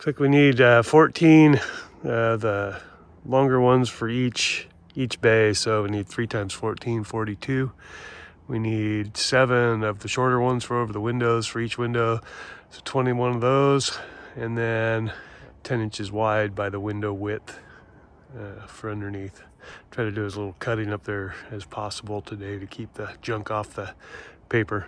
Looks like we need 14, the longer ones for each bay, so we need 3 times 14, 42. We need 7 of the shorter ones for over the windows for each window, so 21 of those, and then 10 inches wide by the window width for underneath. Try to do as little cutting up there as possible today to keep the junk off the paper.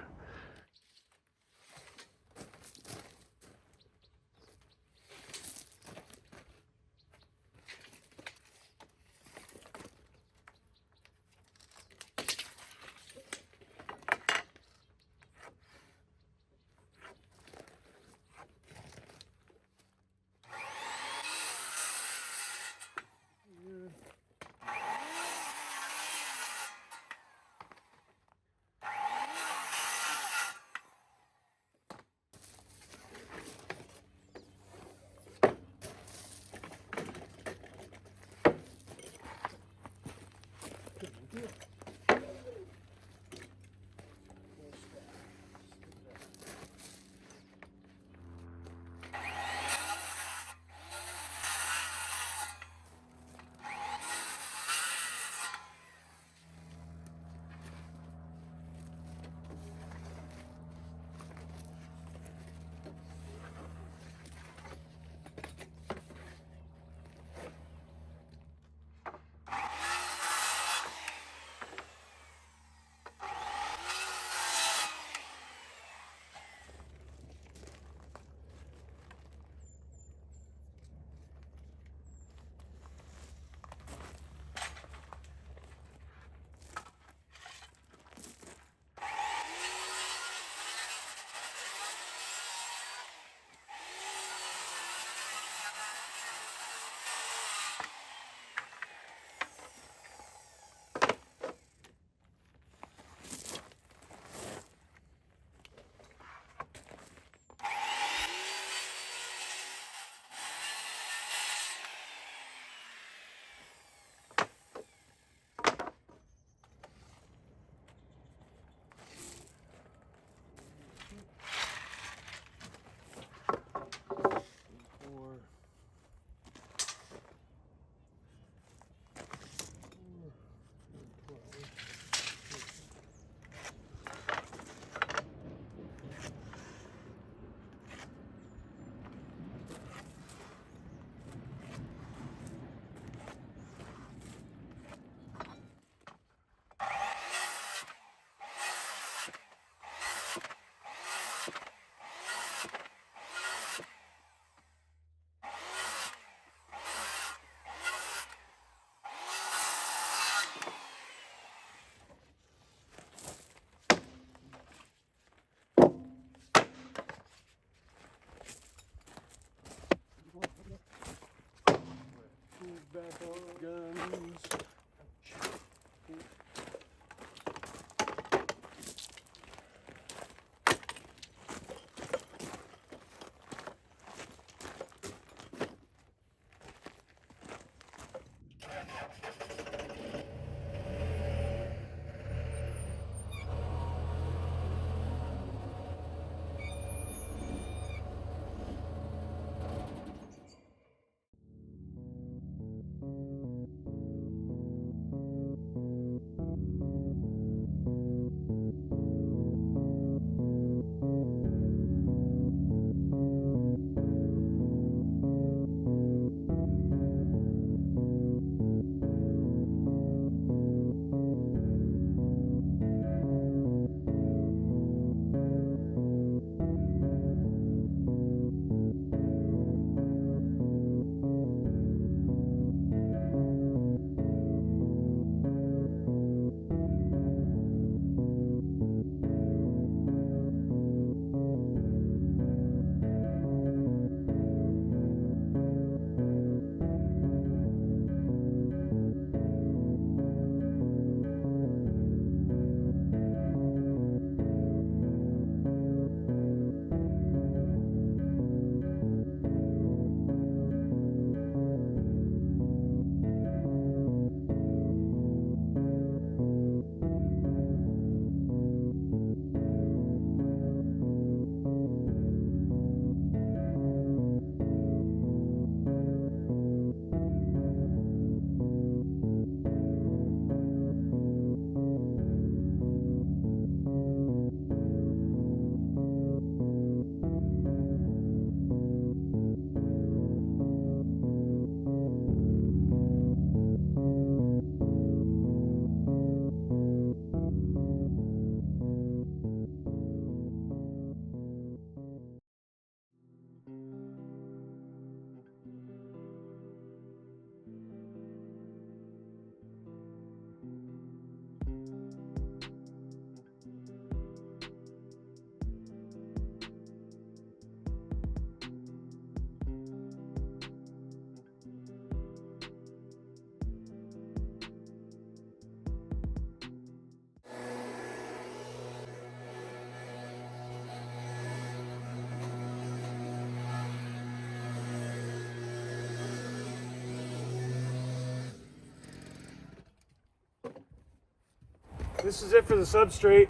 this is it for the substrate.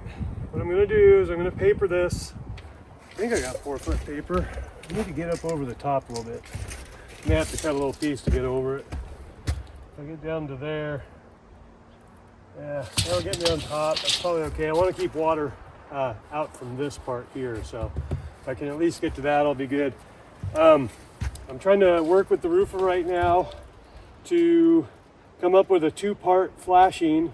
What I'm going to do is I'm going to paper this. I think I got 4-foot paper. I need to get up over the top a little bit. I may have to cut a little piece to get over it. If I get down to there, yeah, that'll get me on top. That's probably okay. I want to keep water out from this part here, so if I can at least get to that, I'll be good. I'm trying to work with the roofer right now to come up with a 2-part flashing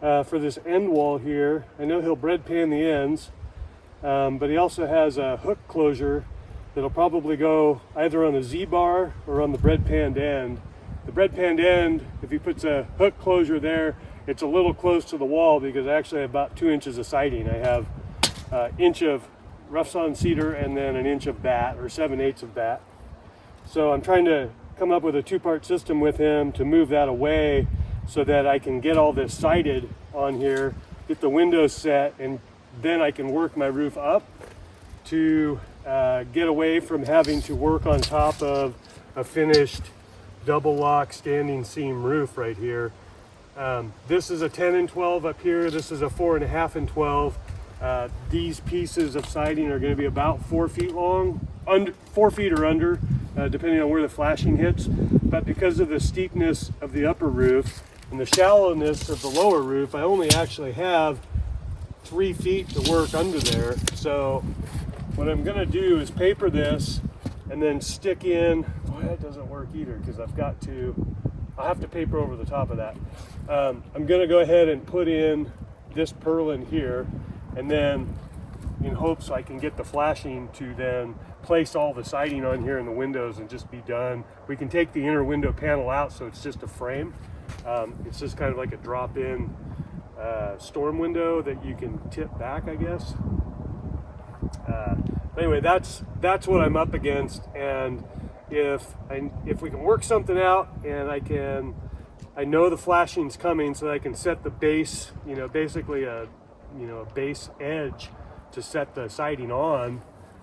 for this end wall here. I know he'll bread pan the ends, but he also has a hook closure that'll probably go either on a Z-bar or on the bread panned end. The bread panned end, if he puts a hook closure there, it's a little close to the wall because I actually have about 2 inches of siding. I have an inch of rough sawn cedar and then an inch of bat, or 7/8 of bat. So I'm trying to come up with a 2-part system with him to move that away so that I can get all this sided on here, get the windows set, and then I can work my roof up to get away from having to work on top of a finished double lock standing seam roof right here. This is a 10 and 12 up here. This is a 4.5 and 12. These pieces of siding are going to be about 4 feet long, 4 feet or under, depending on where the flashing hits. But because of the steepness of the upper roof and the shallowness of the lower roof, I only actually have 3 feet to work under there. So what I'm going to do is paper this and then stick in. Boy, that doesn't work either because I'll have to paper over the top of that. I'm going to go ahead and put in this purlin here, and then in hopes I can get the flashing to then place all the siding on here in the windows and just be done. We can take the inner window panel out so it's just a frame. It's just kind of like a drop-in storm window that you can tip back, I guess. Anyway, that's what I'm up against, and if we can work something out and I know the flashing's coming, so that I can set the base, basically a base edge to set the siding on,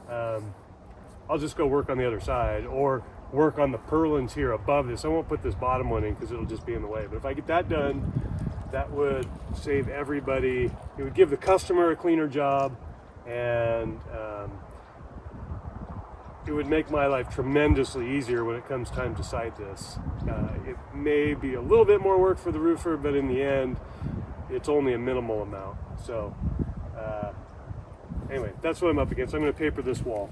I'll just go work on the other side or work on the purlins here above this. I won't put this bottom one in because it'll just be in the way, but if I get that done, that would save everybody. It would give the customer a cleaner job, and it would make my life tremendously easier when it comes time to side this. It may be a little bit more work for the roofer, but in the end, it's only a minimal amount. So anyway, that's what I'm up against. I'm going to paper this wall.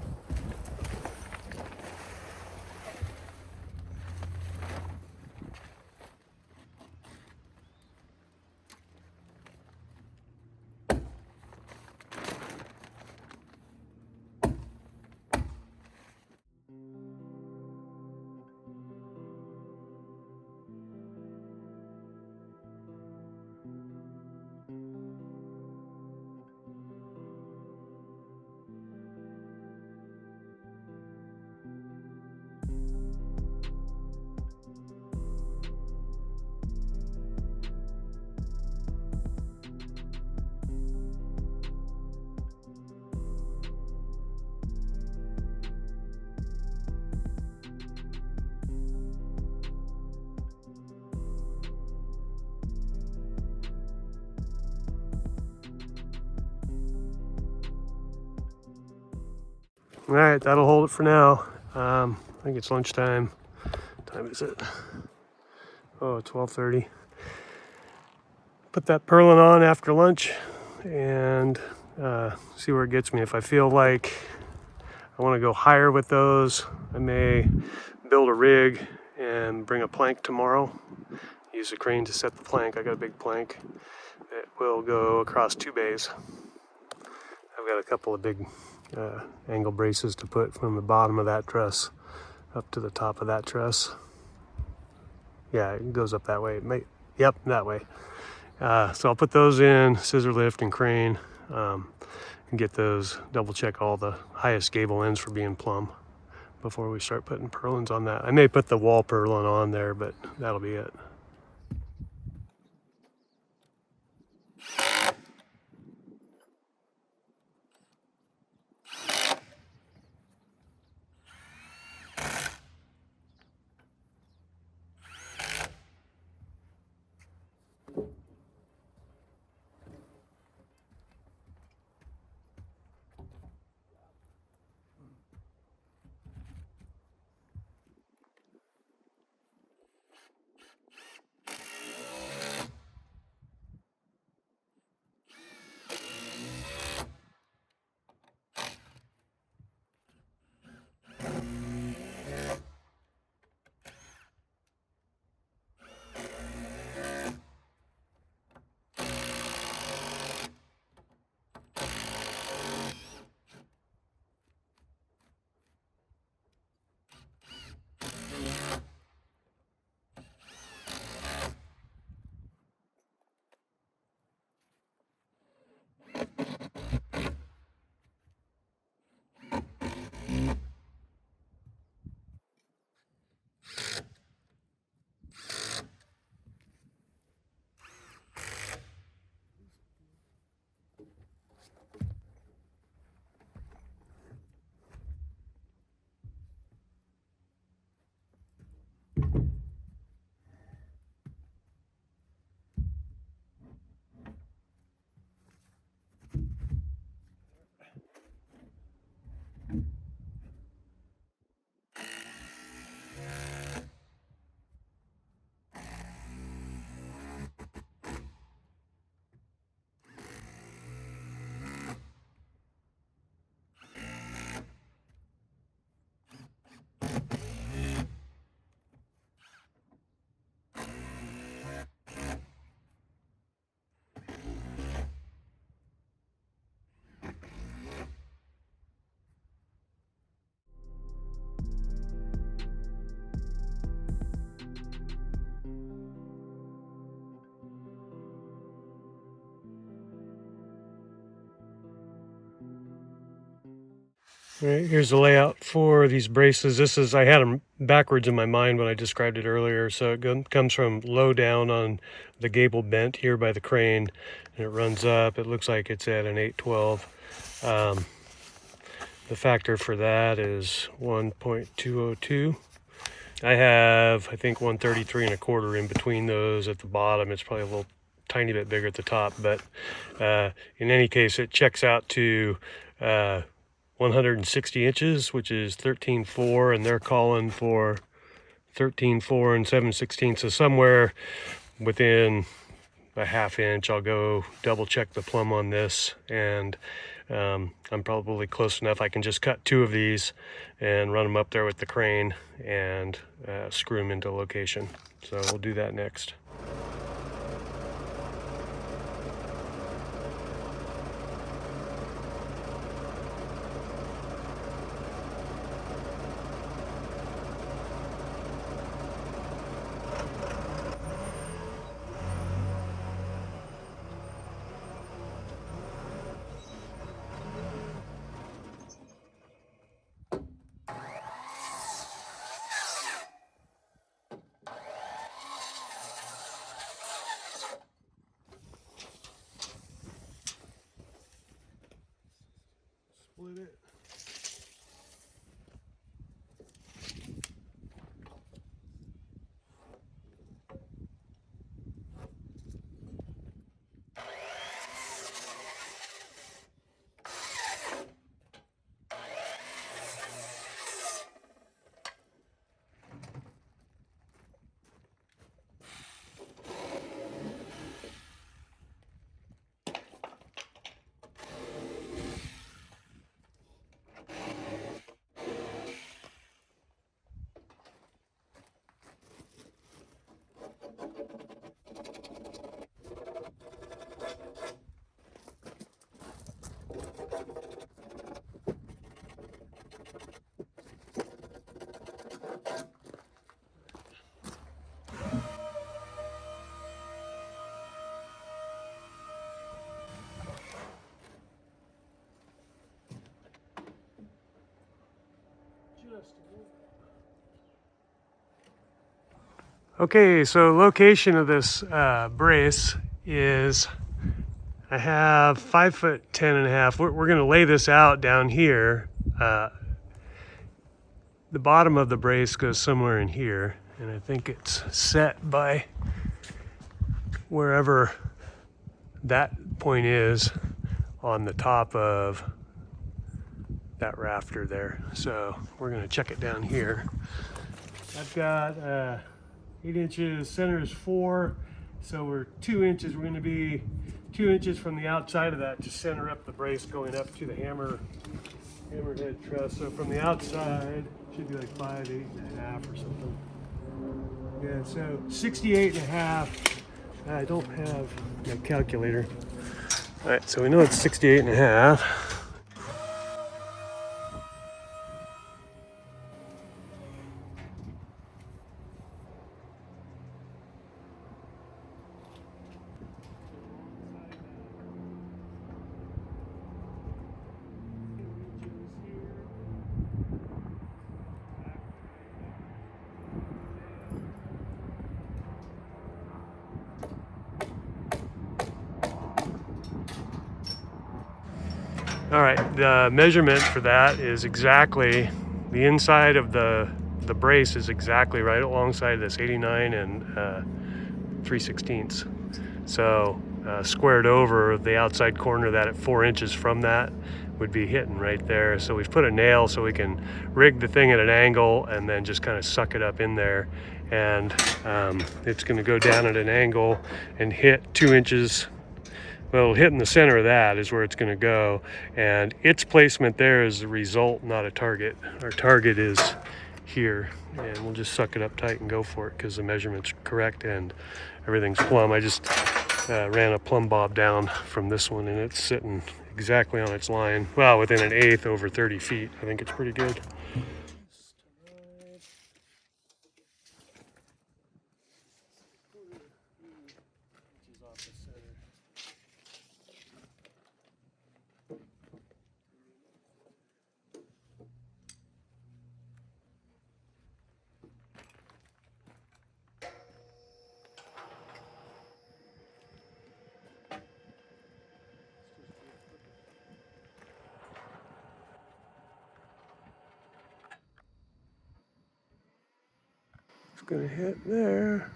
All right, that'll hold it for now. I think it's lunchtime. What time is it? Oh, 12:30. Put that purlin on after lunch and see where it gets me. If I feel like I want to go higher with those, I may build a rig and bring a plank tomorrow. Use a crane to set the plank. I got a big plank that will go across 2 bays. I've got a couple of big angle braces to put from the bottom of that truss up to the top of that truss. Yeah, it goes up that way. Yep, that way. So I'll put those in, scissor lift and crane, and get those, double check all the highest gable ends for being plumb before we start putting purlins on that. I may put the wall purlin on there, but that'll be it. All right, here's the layout for these braces. I had them backwards in my mind when I described it earlier. So it comes from low down on the gable bent here by the crane, and it runs up. It looks like it's at an 812. The factor for that is 1.202. I have, I think, 133 and a quarter in between those at the bottom. It's probably a little tiny bit bigger at the top, but in any case, it checks out to 160 inches, which is 13.4, and they're calling for 13.4 and 7/16. So somewhere within a ½ inch, I'll go double check the plumb on this, and I'm probably close enough. I can just cut 2 of these and run them up there with the crane and screw them into location. So we'll do that next. Split it. Okay, so location of this brace is, I have 5'10½". We're going to lay this out down here. The bottom of the brace goes somewhere in here, and I think it's set by wherever that point is on the top of that rafter there. So we're going to check it down here. I've got 8 inches, center is 4, so we're 2 inches. We're going to be 2 inches from the outside of that to center up the brace going up to the hammerhead truss. So from the outside, should be like 5'8½" or something. Yeah, so 68.5. I don't have a calculator. All right, so we know it's 68.5. All right, the measurement for that is exactly, the inside of the brace is exactly right alongside this 89 and 3/16. So squared over, the outside corner of that at 4 inches from that would be hitting right there. So we've put a nail so we can rig the thing at an angle and then just kind of suck it up in there. And it's gonna go down at an angle and hit 2 inches. Well, hit in the center of that is where it's going to go, and its placement there is the result, not a target. Our target is here, and we'll just suck it up tight and go for it because the measurement's correct and everything's plumb. I just ran a plumb bob down from this one, and it's sitting exactly on its line. Well, within an eighth over 30 feet. I think it's pretty good. It's gonna hit there.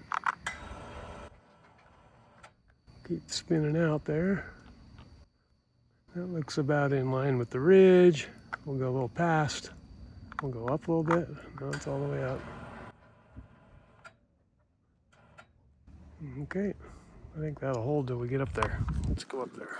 Keep spinning out there. That looks about in line with the ridge. We'll go a little past. We'll go up a little bit. No, it's all the way up. Okay, I think that'll hold till we get up there. Let's go up there.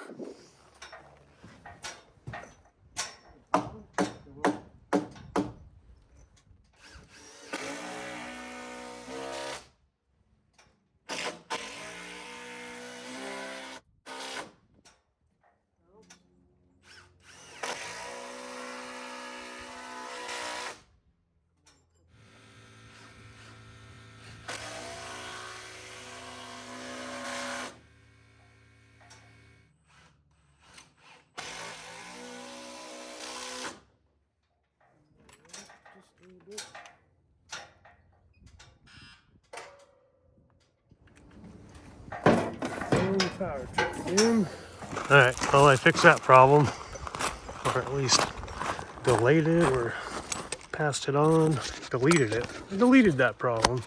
Power in. All right, well, I fixed that problem, or at least delayed it or passed it on, deleted it. I deleted that problem.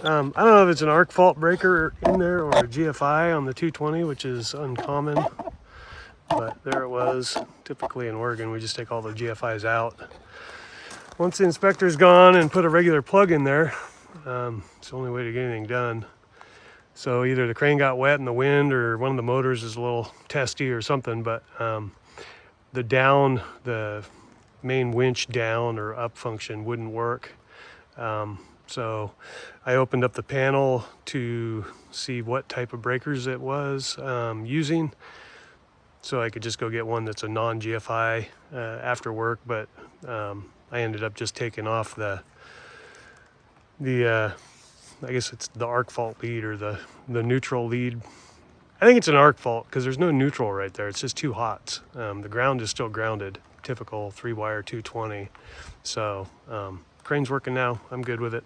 I don't know if it's an arc fault breaker in there or a GFI on the 220, which is uncommon, but there it was. Typically in Oregon, we just take all the GFIs out. Once the inspector's gone and put a regular plug in there, it's the only way to get anything done. So either the crane got wet in the wind or one of the motors is a little testy or something, but the main winch down or up function wouldn't work. So I opened up the panel to see what type of breakers it was using. So I could just go get one that's a non-GFI after work, but I ended up just taking off the I guess it's the arc fault lead or the neutral lead. I think it's an arc fault because there's no neutral right there. It's just two hots. The ground is still grounded, typical 3-wire 220. So crane's working now. I'm good with it.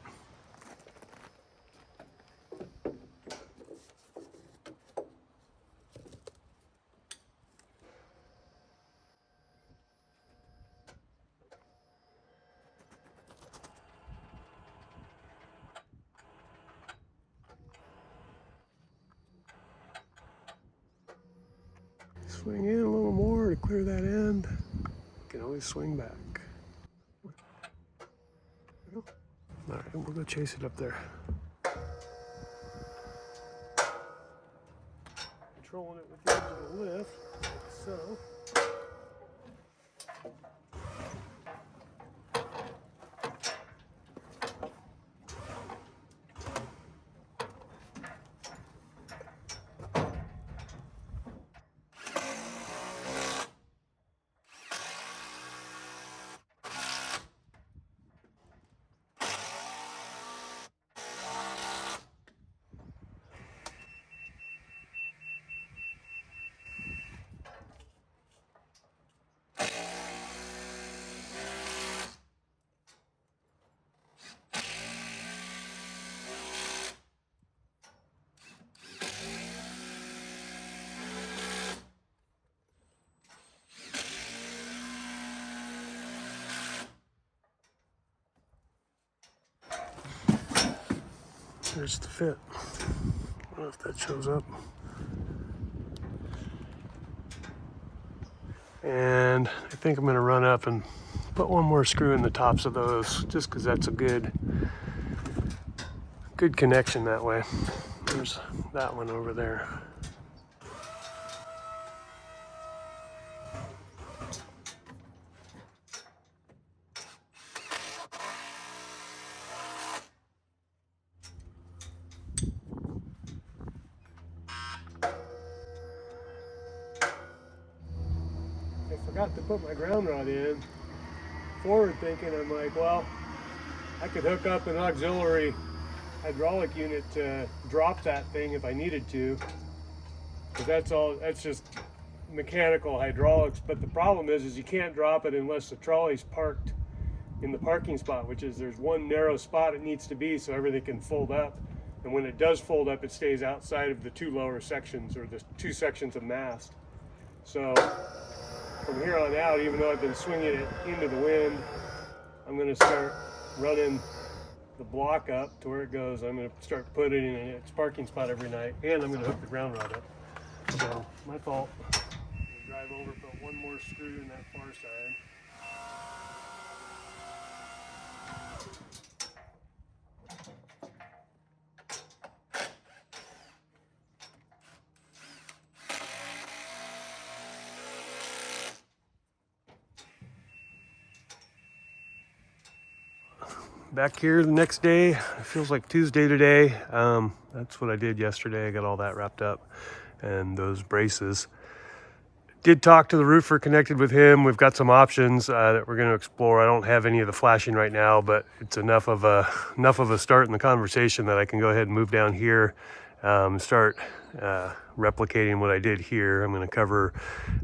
Swing in a little more to clear that end. You can always swing back. All right, we'll go chase it up there. Controlling it with the edge of the lift, like so. There's the fit. I don't know if that shows up. And I think I'm going to run up and put one more screw in the tops of those, just because that's a good connection that way. There's that one over there. I forgot to put my ground rod in. Forward thinking, I'm like, well, I could hook up an auxiliary hydraulic unit to drop that thing if I needed to. But that's just mechanical hydraulics. But the problem is you can't drop it unless the trolley's parked in the parking spot, which is there's one narrow spot it needs to be so everything can fold up. And when it does fold up, it stays outside of the two lower sections or the two sections of mast. So from here on out, even though I've been swinging it into the wind, I'm going to start running the block up to where it goes. I'm going to start putting it in its parking spot every night, and I'm going to hook the ground rod up. So my fault. We'll drive over, put one more screw in that far side. Back here the next day. It feels like Tuesday today. That's what I did yesterday. I got all that wrapped up and those braces. Did talk to the roofer, connected with him. We've got some options that we're going to explore. I don't have any of the flashing right now, but it's enough of a start in the conversation that I can go ahead and move down here and start replicating what I did here. I'm going to cover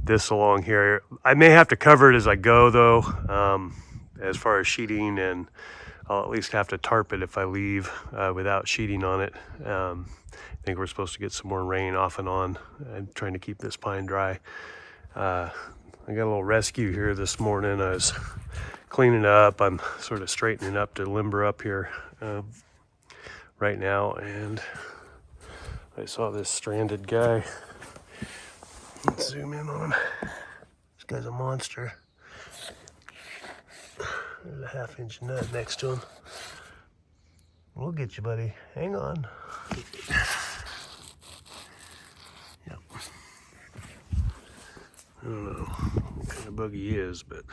this along here. I may have to cover it as I go though, as far as sheeting, and I'll at least have to tarp it if I leave without sheeting on it. I think we're supposed to get some more rain off and on. I'm trying to keep this pine dry. I got a little rescue here this morning. I was cleaning up. I'm sort of straightening up to limber up here right now, and I saw this stranded guy. Let's zoom in on him. This guy's a monster. There's a 1/2-inch nut next to him. We'll get you, buddy. Hang on. Yep. I don't know what kind of bug he is, but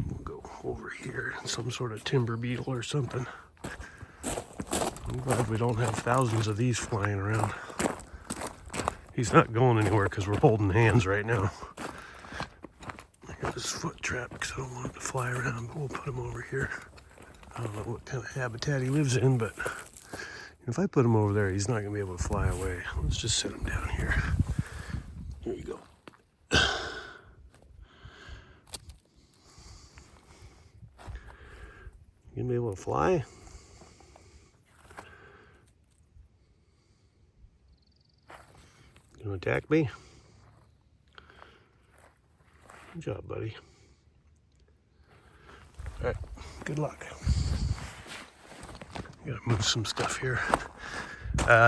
we'll go over here. Some sort of timber beetle or something. I'm glad we don't have thousands of these flying around. He's not going anywhere because we're holding hands right now. This foot trap because I don't want him to fly around, but we'll put him over here. I don't know what kind of habitat he lives in, but if I put him over there, he's not going to be able to fly away. Let's just set him down here. Here you go. You gonna be able to fly? You gonna attack me? Good job, buddy. All right, good luck. Gotta move some stuff here.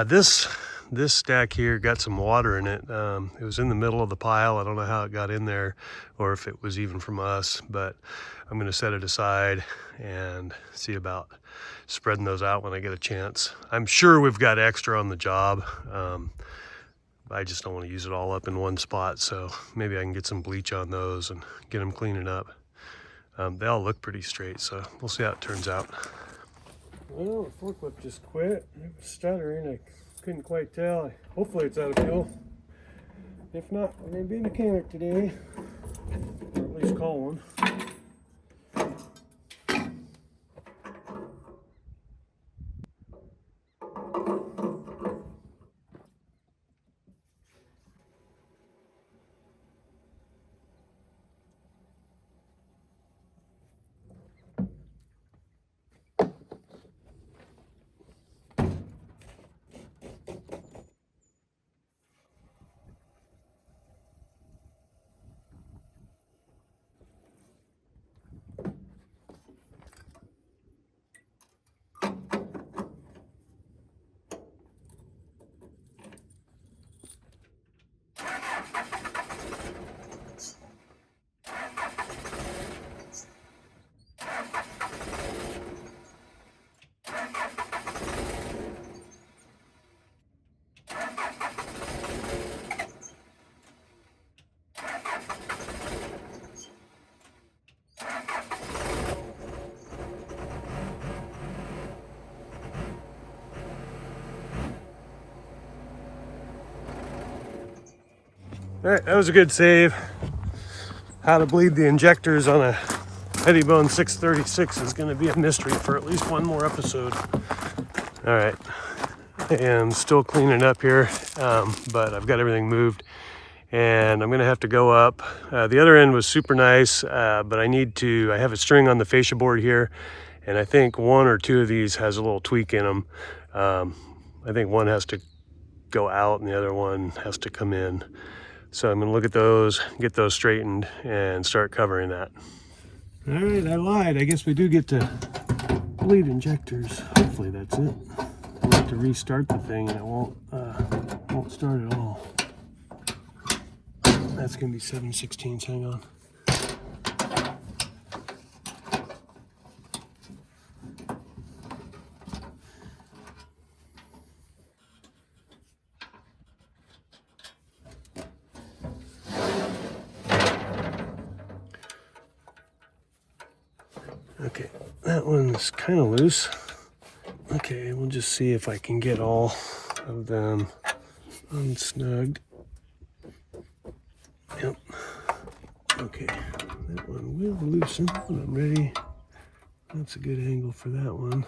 This stack here got some water in it. It was in the middle of the pile. I don't know how it got in there or if it was even from us, but I'm gonna set it aside and see about spreading those out when I get a chance. I'm sure we've got extra on the job. I just don't want to use it all up in one spot, so maybe I can get some bleach on those and get them cleaning up. They all look pretty straight, so we'll see how it turns out. Well, the forklift just quit. It was stuttering. I couldn't quite tell. Hopefully it's out of fuel. If not, we're going to be a mechanic today, or at least call one. All right, that was a good save. How to bleed the injectors on a Heavybone 636 is going to be a mystery for at least one more episode. All right, I am still cleaning up here, but I've got everything moved, and I'm going to have to go up. The other end was super nice, but I have a string on the fascia board here, and I think one or two of these has a little tweak in them. I think one has to go out and the other one has to come in. So I'm going to look at those, get those straightened, and start covering that. All right, I lied. I guess we do get to bleed injectors. Hopefully that's it. I'll have to restart the thing and it won't start at all. That's gonna be 7/16. Hang on. Okay, that one's kind of loose. Okay, we'll just see if I can get all of them unsnugged. Yep. Okay, that one will loosen when I'm ready. That's a good angle for that one.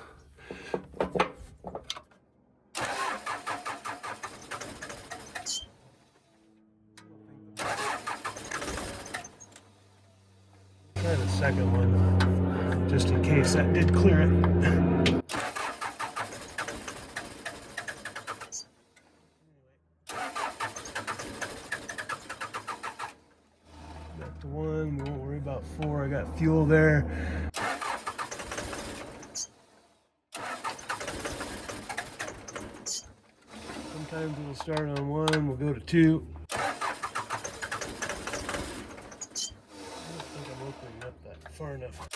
Try the second one, just in case that did clear it. Got the one, we won't worry about 4. I got fuel there. Sometimes it'll start on 1, we'll go to 2. I don't think I'm opening up that far enough.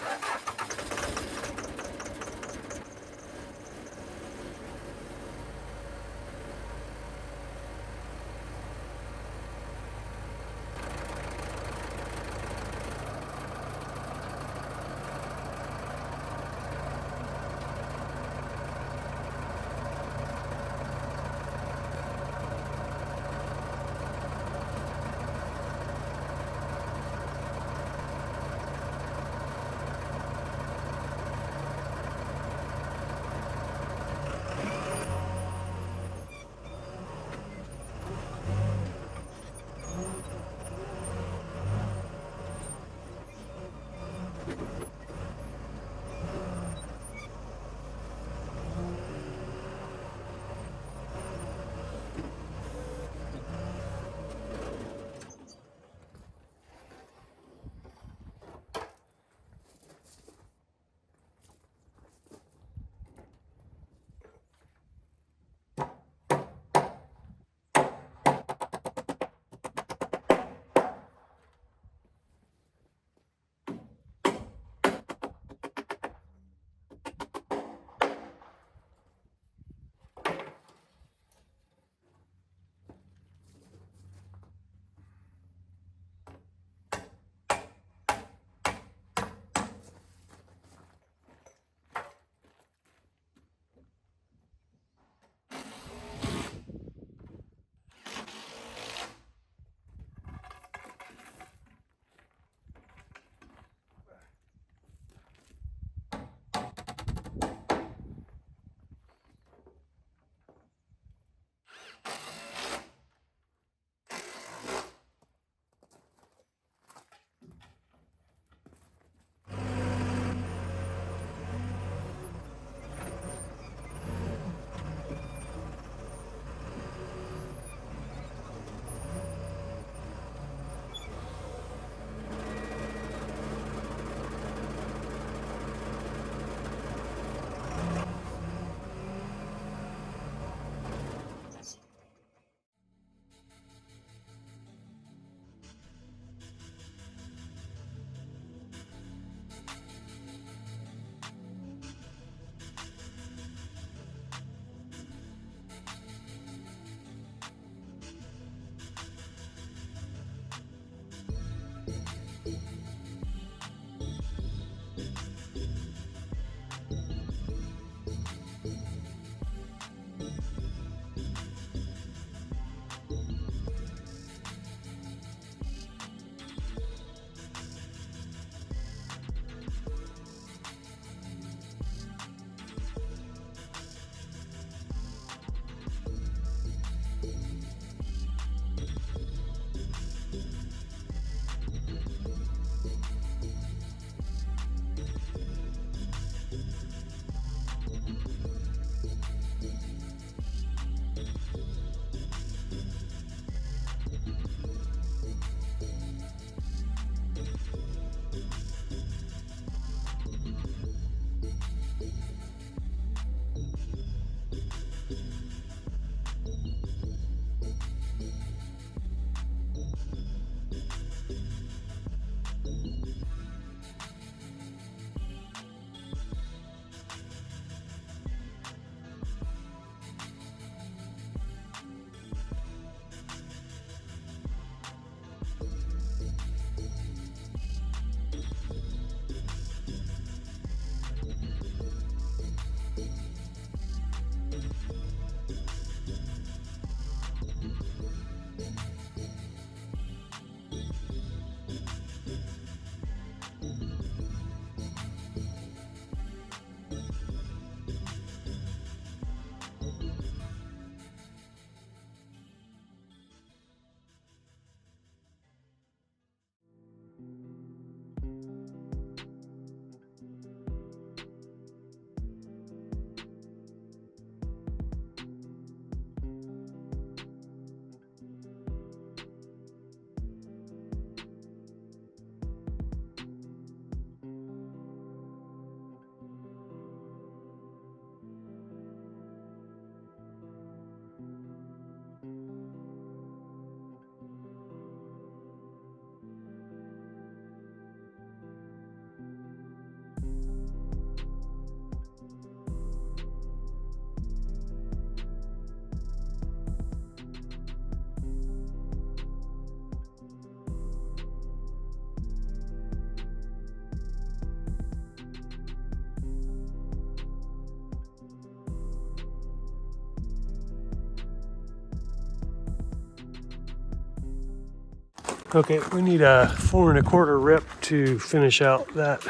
Okay, we need a 4 1/4 rip to finish out that.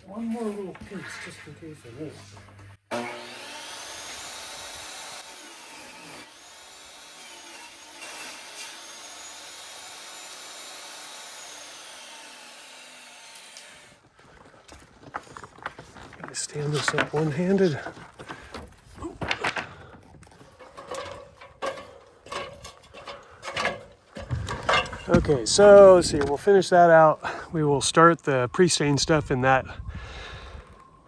One more little piece just in case I need it. Gotta stand this up one-handed. Okay, so let's see, we'll finish that out. We will start the pre-stain stuff in that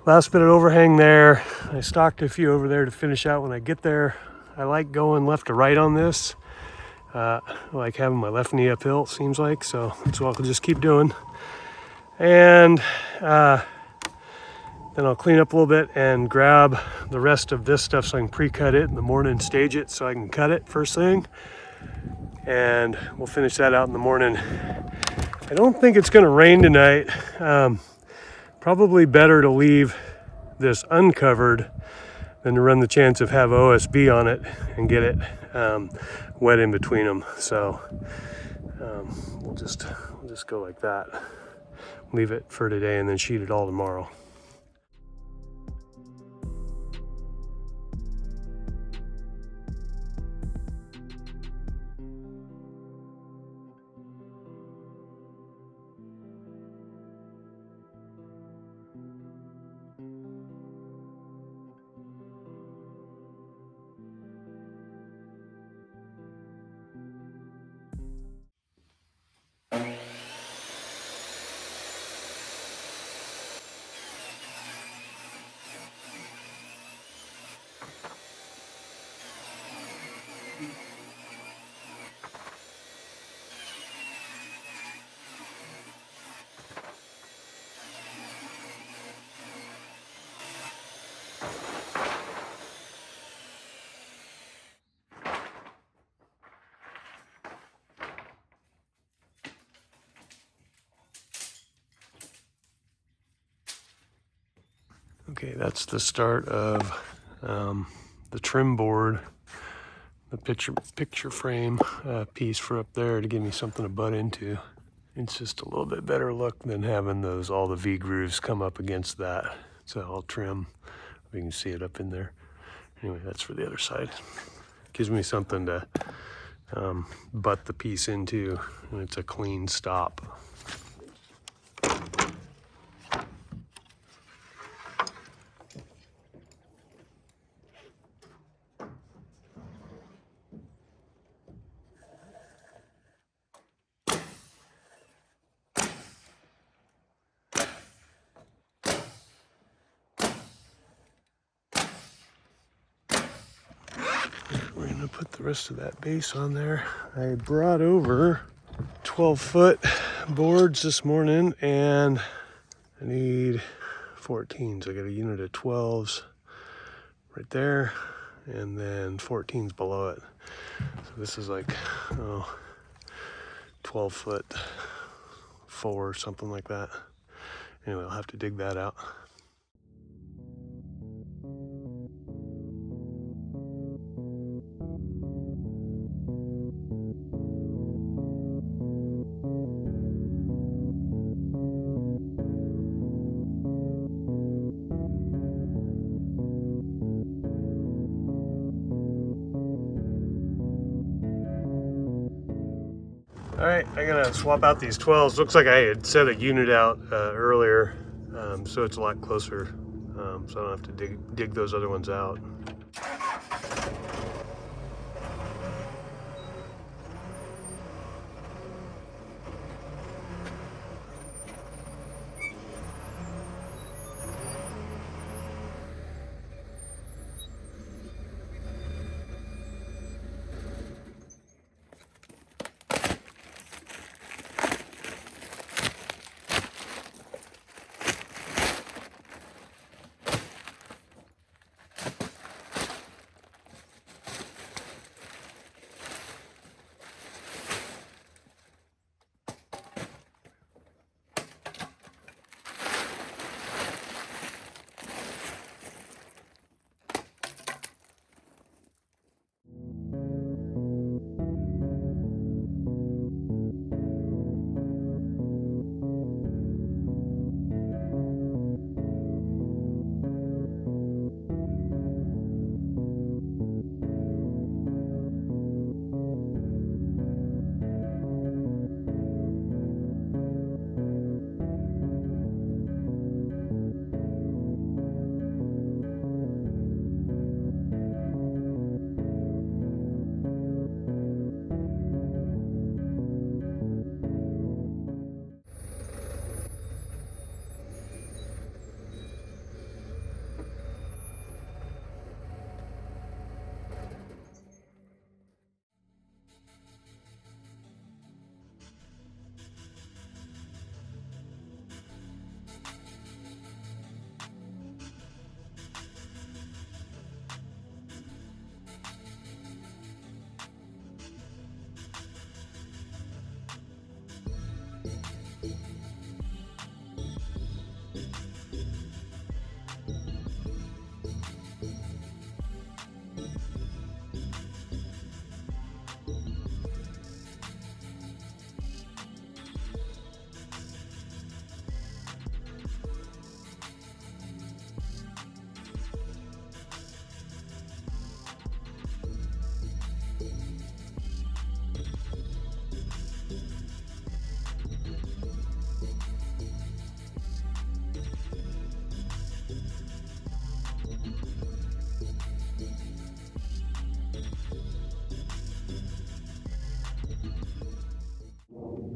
last bit of overhang there. I stocked a few over there to finish out when I get there. I like going left to right on this. I like having my left knee uphill, it seems like, so that's what I'll just keep doing. And then I'll clean up a little bit and grab the rest of this stuff so I can pre-cut it in the morning, stage it so I can cut it first thing. And we'll finish that out in the morning. I don't think it's gonna rain tonight. Probably better to leave this uncovered than to run the chance of have OSB on it and get it wet in between them. So we'll just go like that. Leave it for today and then sheet it all tomorrow. Okay, that's the start of the trim board, the picture frame piece for up there to give me something to butt into. It's just a little bit better look than having all the V grooves come up against that. So I'll trim, you can see it up in there. Anyway, that's for the other side. Gives me something to butt the piece into, and it's a clean stop. We're gonna put the rest of that base on there. I brought over 12-foot boards this morning and I need 14s. I got a unit of 12s right there and then 14s below it. So this is like 12-foot 4, something like that. Anyway, I'll have to dig that out. All right, I'm gonna swap out these 12s. Looks like I had set a unit out earlier, so it's a lot closer, so I don't have to dig those other ones out.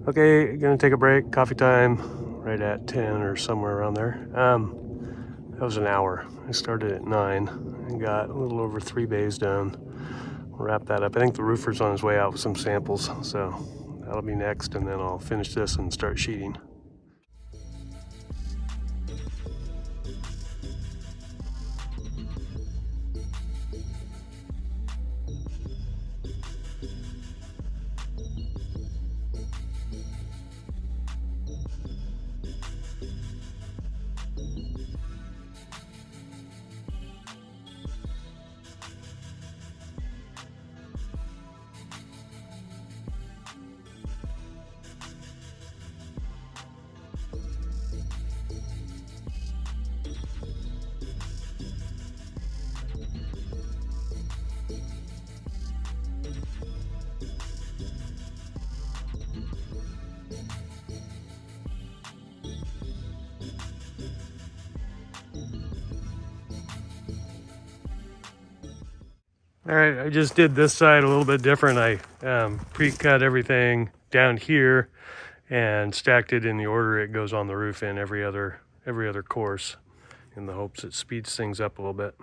Okay, gonna take a break, coffee time, right at 10 or somewhere around there. That was an hour. I started at 9 and got a little over 3 bays done. We'll wrap that up. I think the roofer's on his way out with some samples, so that'll be next, and then I'll finish this and start sheeting. All right, I just did this side a little bit different. I pre-cut everything down here and stacked it in the order it goes on the roof in every other course, in the hopes it speeds things up a little bit.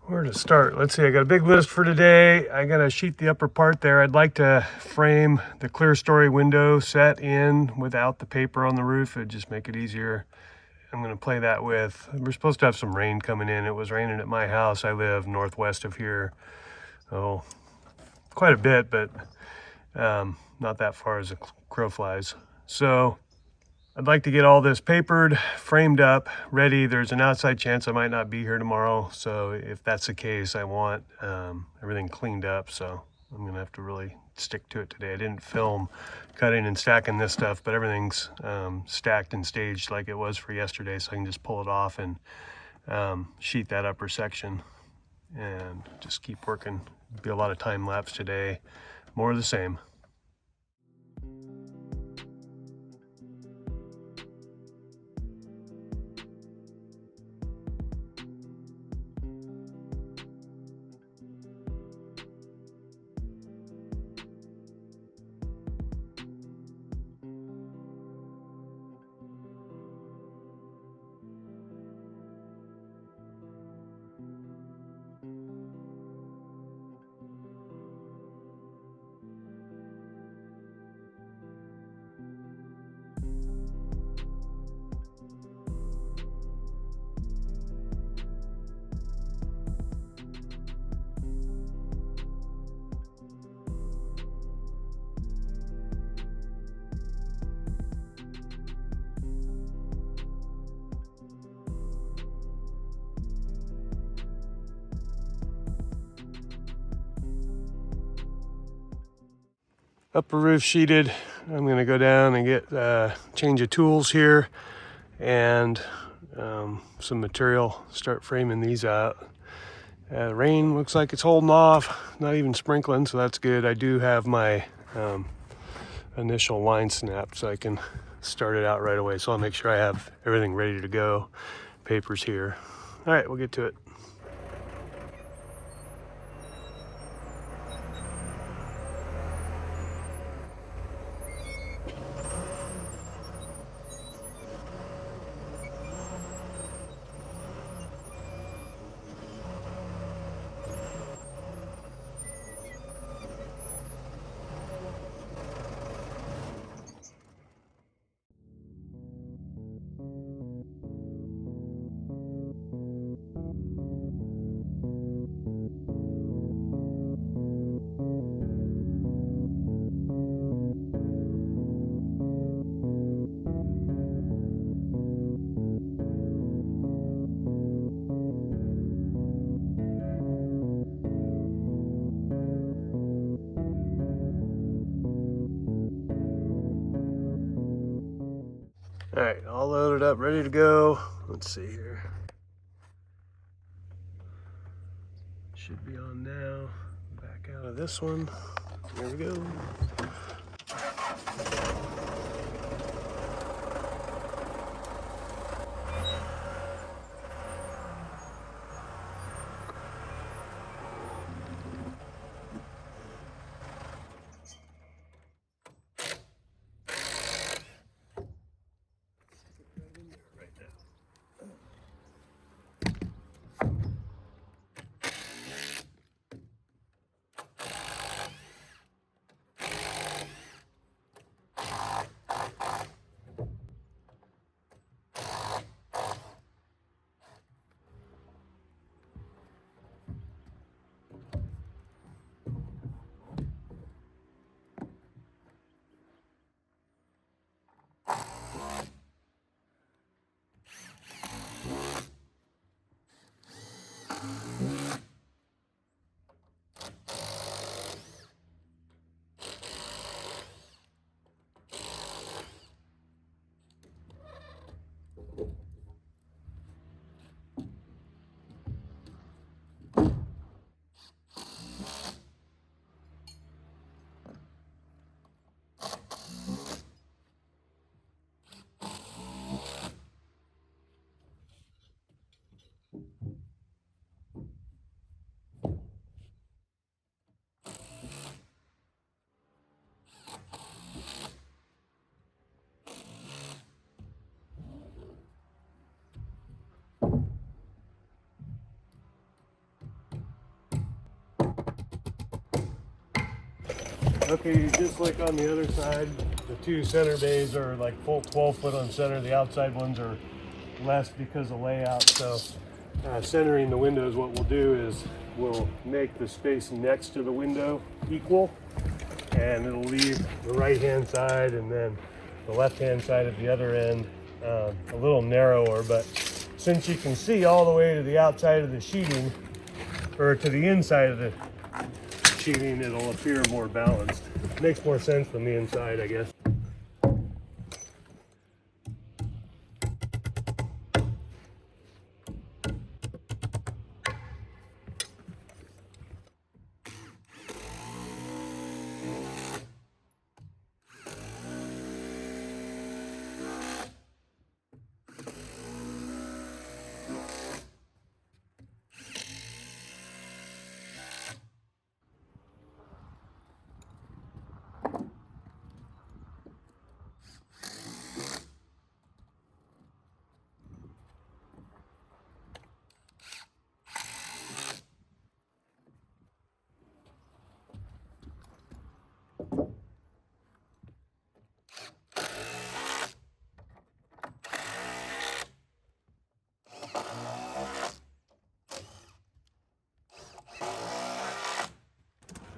Where to start? Let's see, I got a big list for today. I gotta sheet the upper part there. I'd like to frame the clear story window set in without the paper on the roof. It'd just make it easier. I'm gonna play that with, we're supposed to have some rain coming in. It was raining at my house. I live northwest of here. Oh, quite a bit, but not that far as a crow flies. So I'd like to get all this papered, framed up, ready. There's an outside chance I might not be here tomorrow. So if that's the case, I want everything cleaned up. So I'm gonna have to really stick to it today. I didn't film cutting and stacking this stuff, but everything's stacked and staged like it was for yesterday. So I can just pull it off and sheet that upper section and just keep working. Be a lot of time lapse today, more of the same. Upper roof sheeted. I'm gonna go down and get change of tools here and some material, start framing these out. Rain looks like it's holding off, not even sprinkling, so that's good. I do have my initial line snapped, so I can start it out right away. So I'll make sure I have everything ready to go. Paper's here. All right, we'll get to it. All right, all loaded up, ready to go. Let's see here. Should be on now. Back out of this one. There we go. Okay, just like on the other side, the two center bays are like full 12 foot on center. The outside ones are less because of layout. So centering the windows, what we'll do is we'll make the space next to the window equal, and it'll leave the right hand side and then the left hand side at the other end a little narrower. But since you can see all the way to the outside of the sheeting, or to the inside of the sheeting, it'll appear more balanced. Makes more sense from the inside, I guess.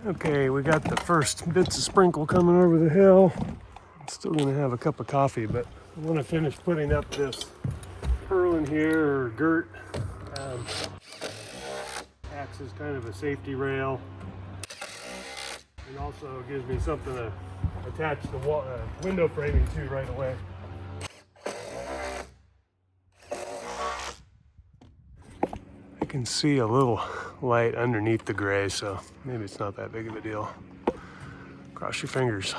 Okay, we got the first bits of sprinkle coming over the hill. I'm still gonna have a cup of coffee, but I wanna finish putting up this purlin here, or girt. Acts as kind of a safety rail. And also gives me something to attach the window framing to right away. I can see a little light underneath the gray, so maybe it's not that big of a deal. Cross your fingers.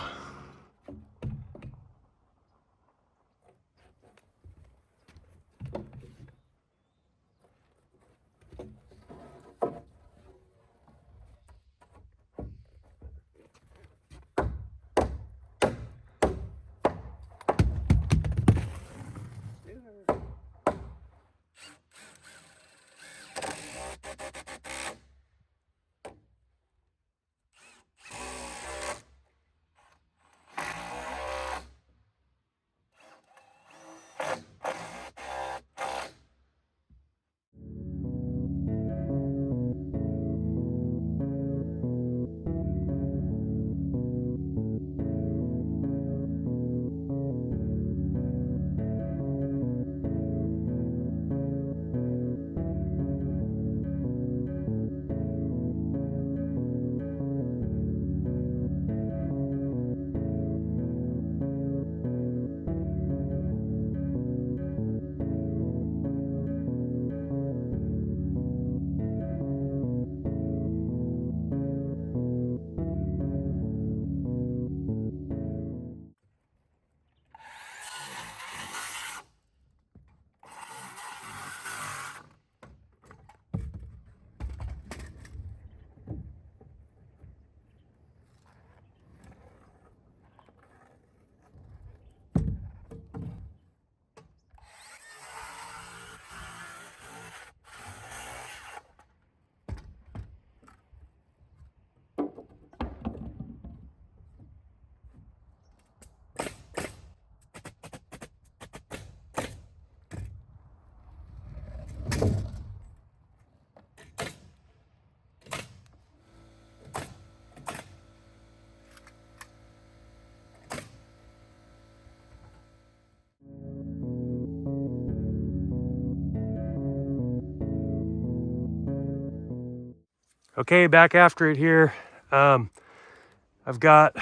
Okay, back after it here. I've got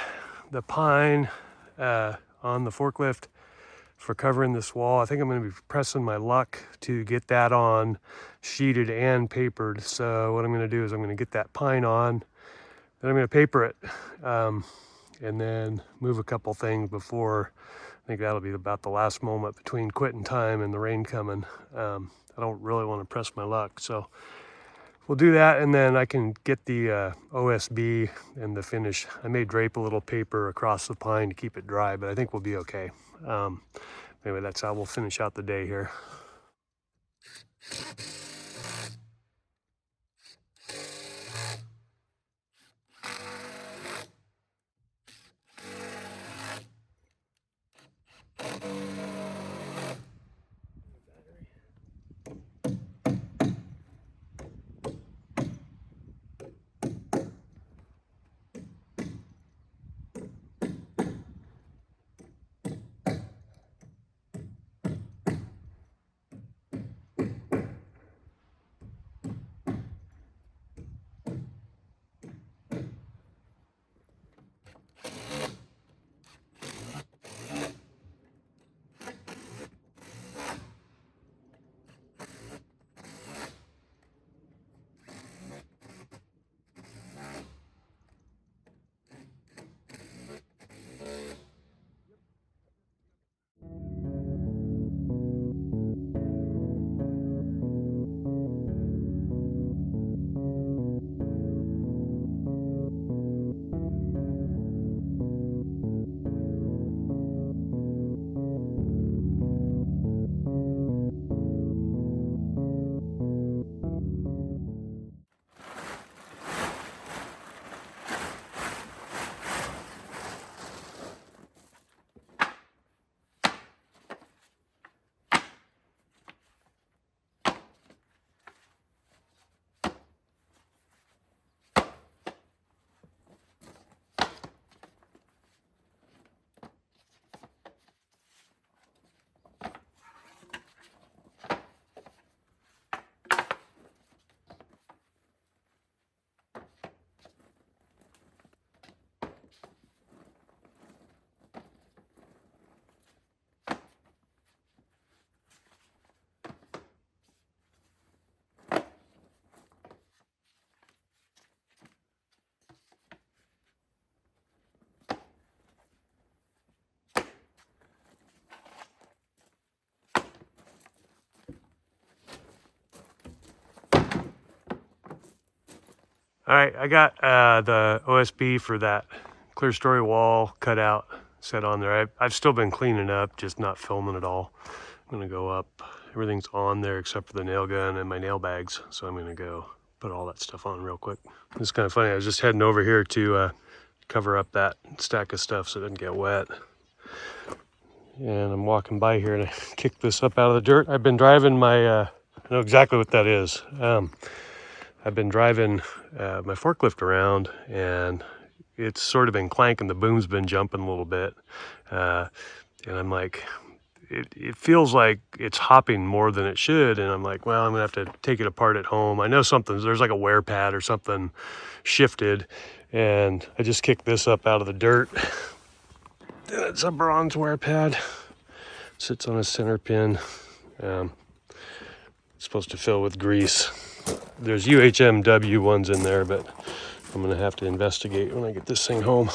the pine on the forklift for covering this wall. I think I'm going to be pressing my luck to get that on sheeted and papered. So what I'm going to do is I'm going to get that pine on, then I'm going to paper it, and then move a couple things before. I think that'll be about the last moment between quitting time and the rain coming. I don't really want to press my luck, so we'll do that, and then I can get the OSB and the finish. I may drape a little paper across the pine to keep it dry, but I think we'll be okay. Anyway, that's how we'll finish out the day here. All right, I got the OSB for that clear story wall cut out, set on there. I've still been cleaning up, just not filming at all. I'm gonna go up. Everything's on there except for the nail gun and my nail bags. So I'm gonna go put all that stuff on real quick. It's kind of funny. I was just heading over here to cover up that stack of stuff so it doesn't get wet. And I'm walking by here and I kicked this up out of the dirt. I've been driving my, I know exactly what that is. I've been driving my forklift around and it's sort of been clanking. The boom's been jumping a little bit. And I'm like, it feels like it's hopping more than it should. And I'm like, well, I'm gonna have to take it apart at home. I know there's like a wear pad or something shifted. And I just kicked this up out of the dirt. It's a bronze wear pad. Sits on a center pin. It's supposed to fill with grease. There's UHMW ones in there, but I'm gonna have to investigate when I get this thing home.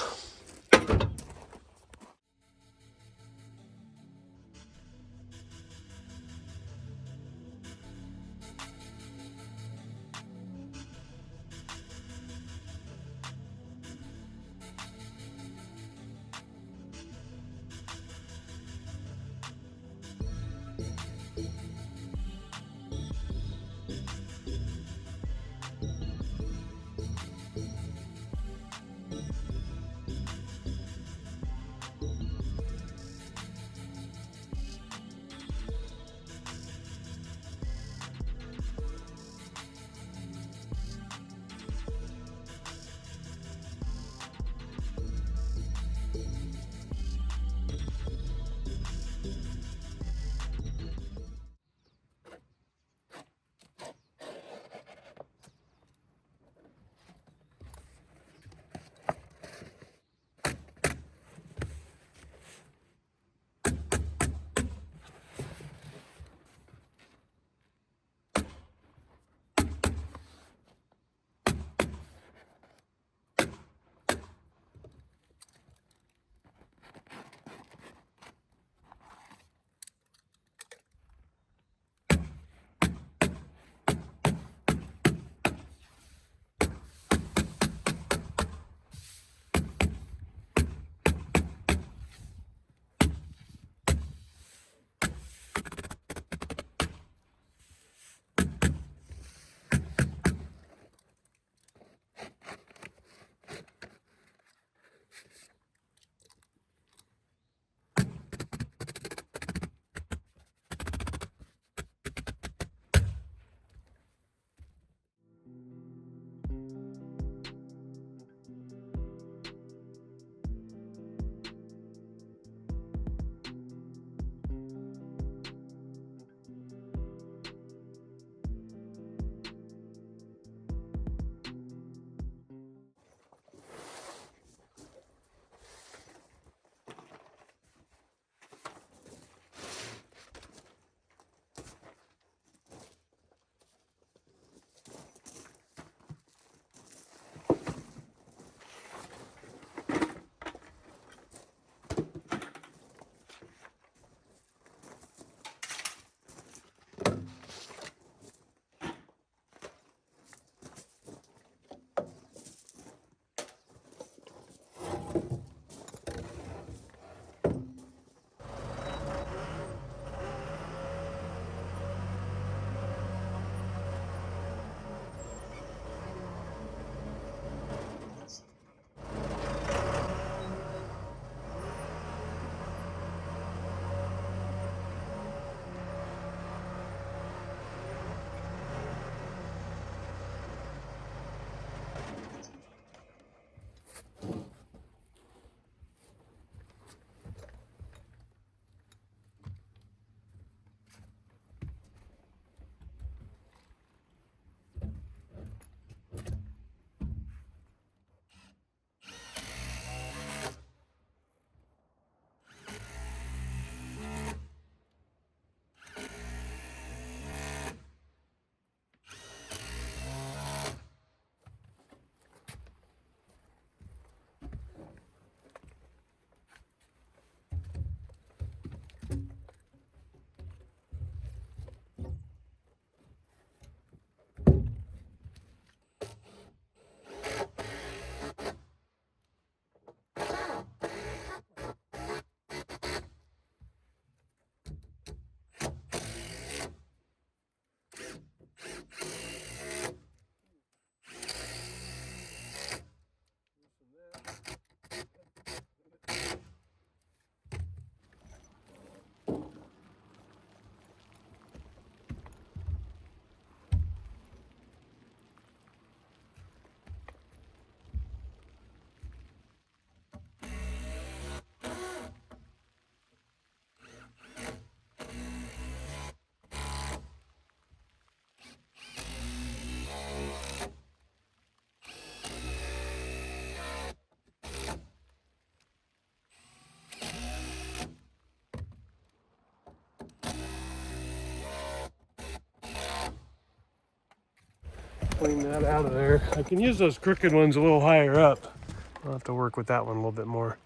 clean that out of there. I can use those crooked ones a little higher up. I'll have to work with that one a little bit more.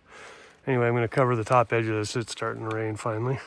Anyway, I'm going to cover the top edge of this. It's starting to rain finally.